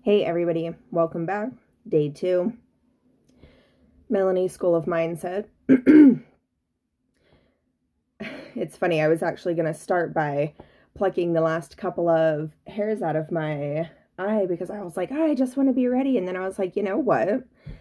Hey everybody, welcome back. Day 2. Melanie School of Mindset. It's funny, I was actually going to start by plucking the last couple of hairs out of my eye because I was like, I just want to be ready. And then I was like, you know what?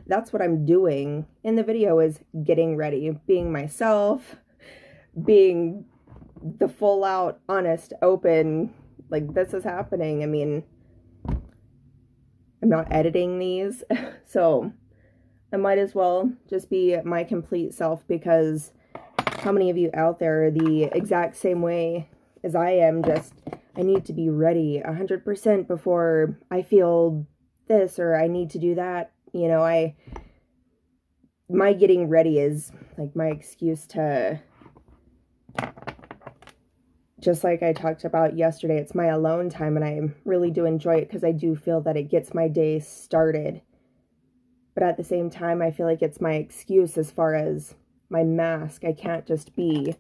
That's what I'm doing in the video is getting ready, being myself, being the full out, honest, open, like this is happening. I mean, I'm not editing these, so I might as well just be my complete self because how many of you out there are the exact same way as I am? Just, I need to be ready 100% before I feel this or I need to do that. You know, my getting ready is like my excuse to, just like I talked about yesterday, it's my alone time and I really do enjoy it because I do feel that it gets my day started. But at the same time, I feel like it's my excuse as far as my mask. I can't just be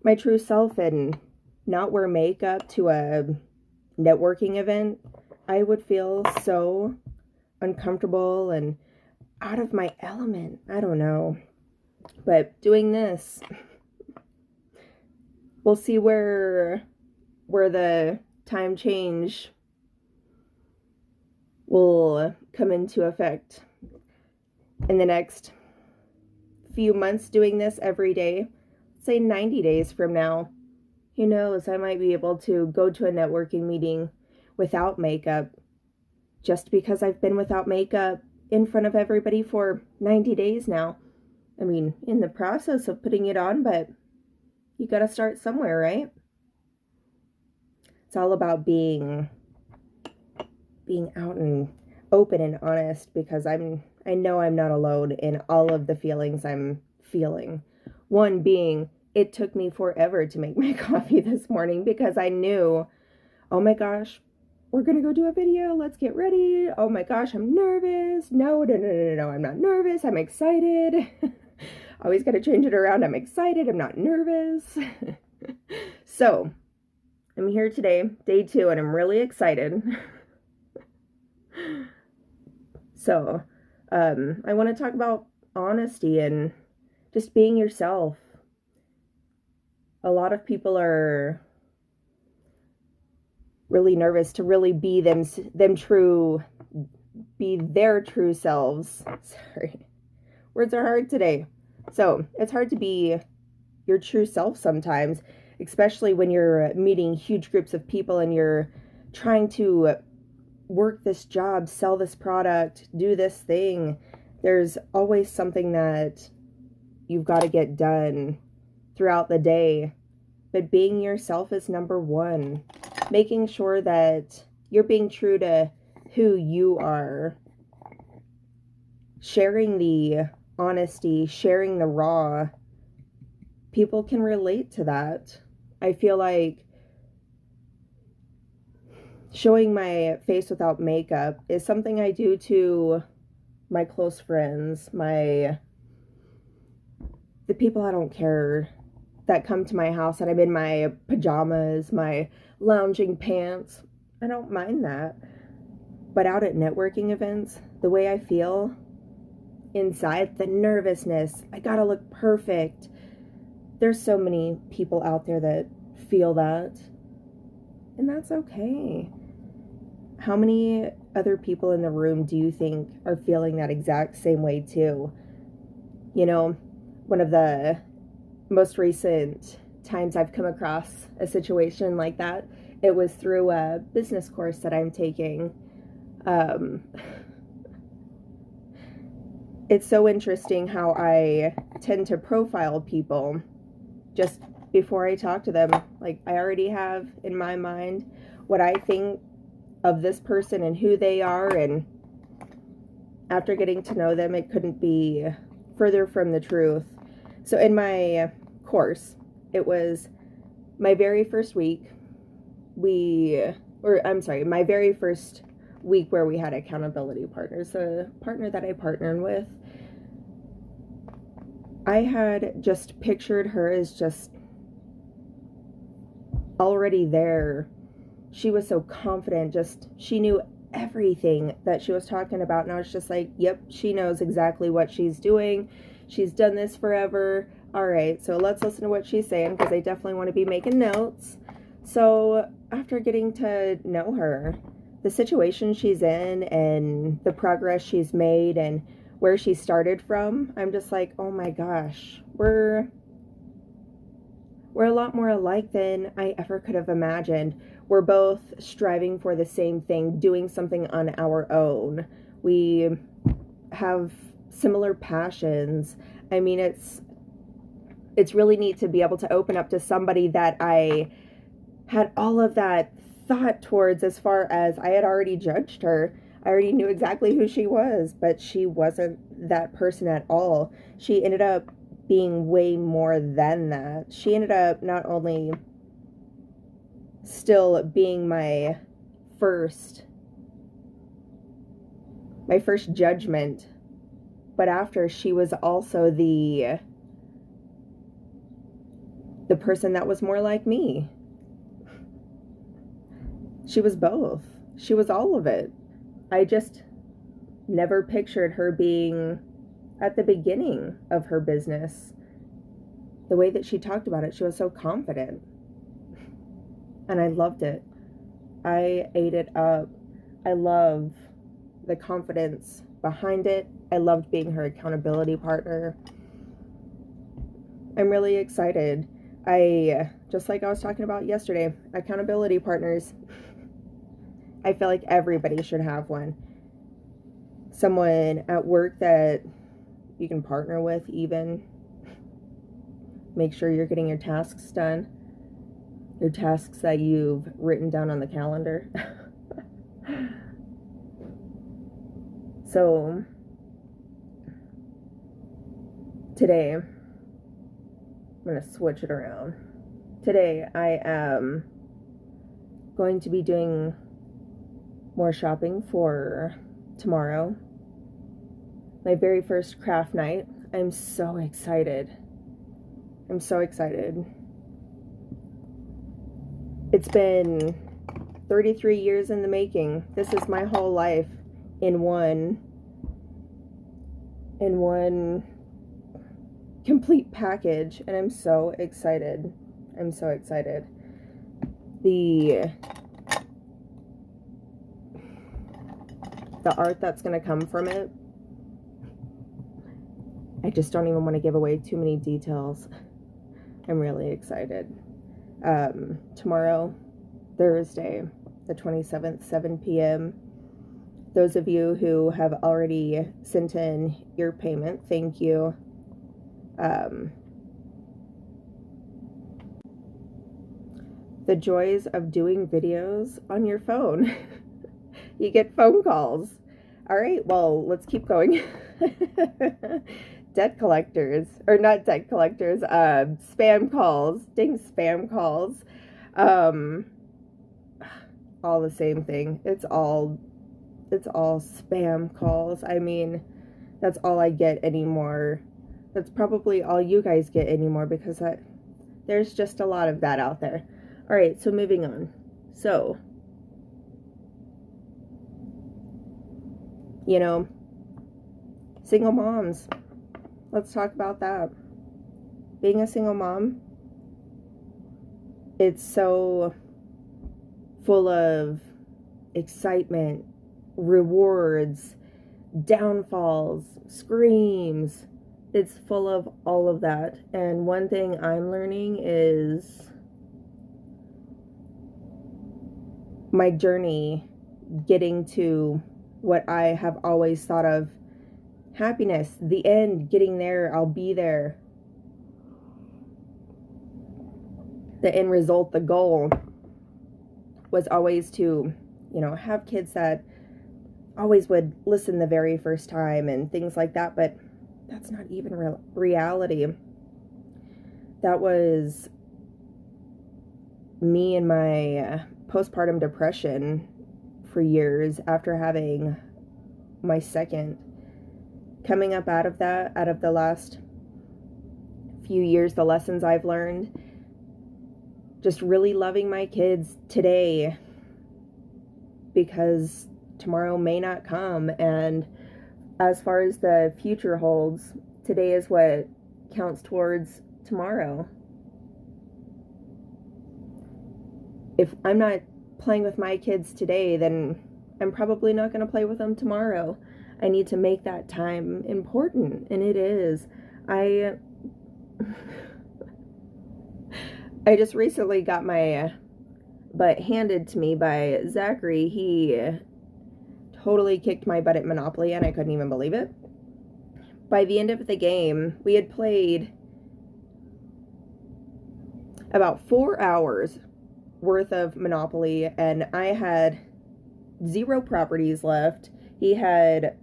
my true self and not wear makeup to a networking event. I would feel so uncomfortable and out of my element. I don't know. But doing this, we'll see where the time change will come into effect in the next few months. Doing this every day, say 90 days from now, who knows, I might be able to go to a networking meeting without makeup just because I've been without makeup in front of everybody for 90 days now. I mean, in the process of putting it on, but you got to start somewhere, right? It's all about being out and open and honest because I know I'm not alone in all of the feelings I'm feeling. One being, it took me forever to make my coffee this morning because I knew, oh my gosh, we're going to go do a video. Let's get ready. Oh my gosh, I'm nervous. No, I'm not nervous. I'm excited. Always got to change it around. I'm excited. I'm not nervous. So, I'm here today, day 2, and I'm really excited. So, I want to talk about honesty and just being yourself. A lot of people are really nervous to really be be their true selves. Sorry. Words are hard today. So, it's hard to be your true self sometimes, especially when you're meeting huge groups of people and you're trying to work this job, sell this product, do this thing. There's always something that you've got to get done throughout the day. But being yourself is number one. Making sure that you're being true to who you are. Sharing the honesty, sharing the raw. People can relate to that. I feel like showing my face without makeup is something I do to my close friends, the people I don't care that come to my house and I'm in my pajamas, my lounging pants. I don't mind that. But out at networking events, the way I feel inside, the nervousness, I gotta look perfect. There's so many people out there that feel that, and that's okay. How many other people in the room do you think are feeling that exact same way too? You know, one of the most recent times I've come across a situation like that, it was through a business course that I'm taking. It's so interesting how I tend to profile people just before I talk to them. Like, I already have in my mind what I think of this person and who they are, and after getting to know them, it couldn't be further from the truth. So in my course, it was my very first week, my very first week where we had accountability partners, a partner that I partnered with. I had just pictured her as just already there. She was so confident, she knew everything that she was talking about. And I was just like, yep, she knows exactly what she's doing. She's done this forever. All right, so let's listen to what she's saying, because I definitely want to be making notes. So after getting to know her, the situation she's in and the progress she's made and where she started from, I'm just like, oh my gosh, we're a lot more alike than I ever could have imagined. We're both striving for the same thing, doing something on our own. We have similar passions. I mean, it's really neat to be able to open up to somebody that I had all of that thought towards, as far as I had already judged her. I already knew exactly who she was, but she wasn't that person at all. She ended up being way more than that. She ended up not only still being my first judgment, but after, she was also the person that was more like me. She was both. She was all of it. I just never pictured her being at the beginning of her business. The way that she talked about it, she was so confident. And I loved it. I ate it up. I love the confidence behind it. I loved being her accountability partner. I'm really excited. Just like I was talking about yesterday, accountability partners. I feel like everybody should have one. Someone at work that you can partner with, even. Make sure you're getting your tasks done. Your tasks that you've written down on the calendar. So, today, I'm going to switch it around. Today, I am going to be doing more shopping for tomorrow. My very first craft night. I'm so excited. I'm so excited. It's been 33 years in the making. This is my whole life in one complete package, and I'm so excited. I'm so excited. The art that's going to come from it, I just don't even want to give away too many details. I'm really excited. Tomorrow, Thursday, the 27th, 7 p.m. Those of you who have already sent in your payment, thank you. The joys of doing videos on your phone. You get phone calls. All right, well, let's keep going. Debt collectors, or not debt collectors, spam calls. Dang, spam calls. All the same thing. It's all spam calls. I mean, that's all I get anymore. That's probably all you guys get anymore, because there's just a lot of that out there. All right, so moving on. So, you know, single moms. Let's talk about that. Being a single mom, it's so full of excitement, rewards, downfalls, screams. It's full of all of that. And one thing I'm learning is my journey getting to what I have always thought of happiness, the end, getting there, I'll be there. The end result, the goal, was always to, you know, have kids that always would listen the very first time and things like that, but that's not even reality. That was me and my postpartum depression for years after having my second. Coming up out of that, out of the last few years, the lessons I've learned, just really loving my kids today, because tomorrow may not come. And as far as the future holds, today is what counts towards tomorrow. If I'm not playing with my kids today, then I'm probably not going to play with them tomorrow. I need to make that time important, and it is. I just recently got my butt handed to me by Zachary. He totally kicked my butt at Monopoly, and I couldn't even believe it. By the end of the game, we had played about 4 hours worth of Monopoly, and I had 0 properties left. He had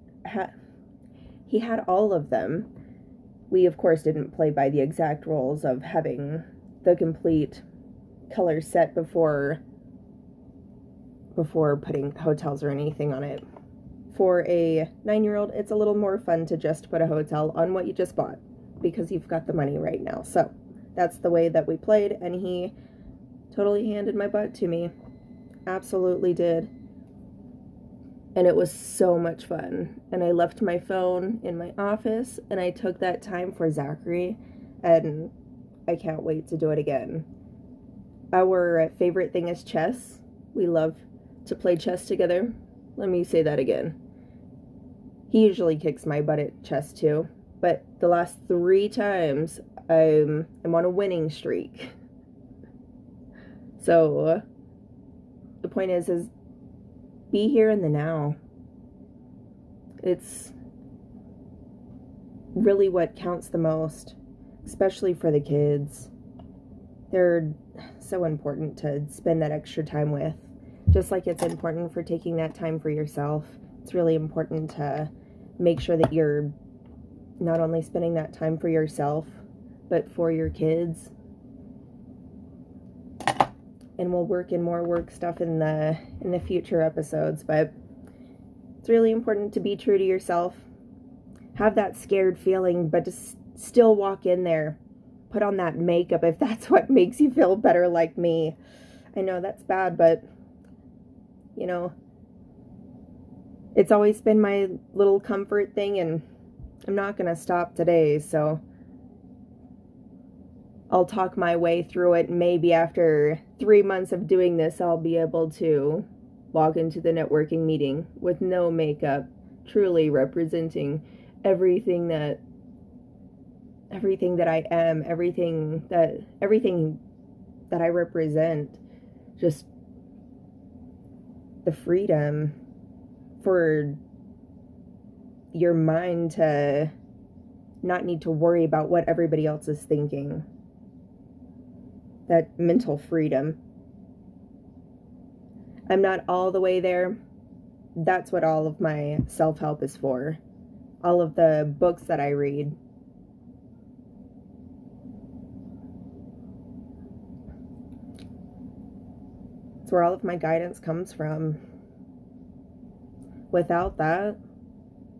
all of them. We, of course, didn't play by the exact rules of having the complete color set before putting hotels or anything on it. For a 9-year-old, it's a little more fun to just put a hotel on what you just bought because you've got the money right now. So that's the way that we played, and he totally handed my butt to me. Absolutely did. And it was so much fun. And I left my phone in my office, and I took that time for Zachary, and I can't wait to do it again. Our favorite thing is chess. We love to play chess together. Let me say that again. He usually kicks my butt at chess too, but the last 3 times I'm on a winning streak. So the point is be here in the now. It's really what counts the most, especially for the kids. They're so important to spend that extra time with. Just like it's important for taking that time for yourself, it's really important to make sure that you're not only spending that time for yourself, but for your kids. And we'll work in more work stuff in the future episodes, but it's really important to be true to yourself. Have that scared feeling, but to still walk in there. Put on that makeup if that's what makes you feel better, like me. I know that's bad, but you know, it's always been my little comfort thing, and I'm not gonna stop today, so I'll talk my way through it. Maybe after 3 months of doing this, I'll be able to walk into the networking meeting with no makeup, truly representing everything that I am, everything that I represent. Just the freedom for your mind to not need to worry about what everybody else is thinking. That mental freedom. I'm not all the way there. That's what all of my self-help is for. All of the books that I read. It's where all of my guidance comes from. Without that,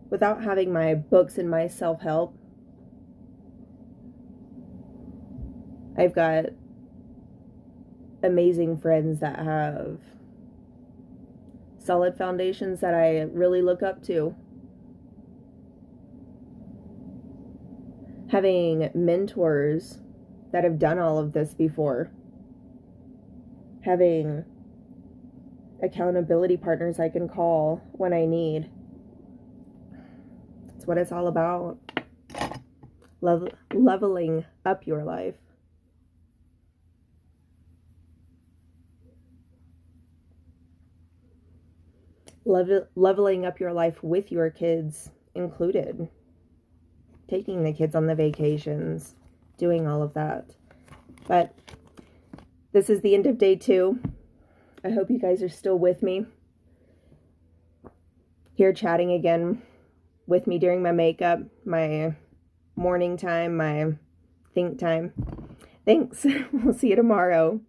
without having my books and my self-help, I've got amazing friends that have solid foundations that I really look up to. Having mentors that have done all of this before. Having accountability partners I can call when I need. It's what it's all about. Leveling up your life. Leveling up your life with your kids included. Taking the kids on the vacations. Doing all of that. But this is the end of day 2. I hope you guys are still with me. Here chatting again with me during my makeup, my morning time, my think time. Thanks. We'll see you tomorrow.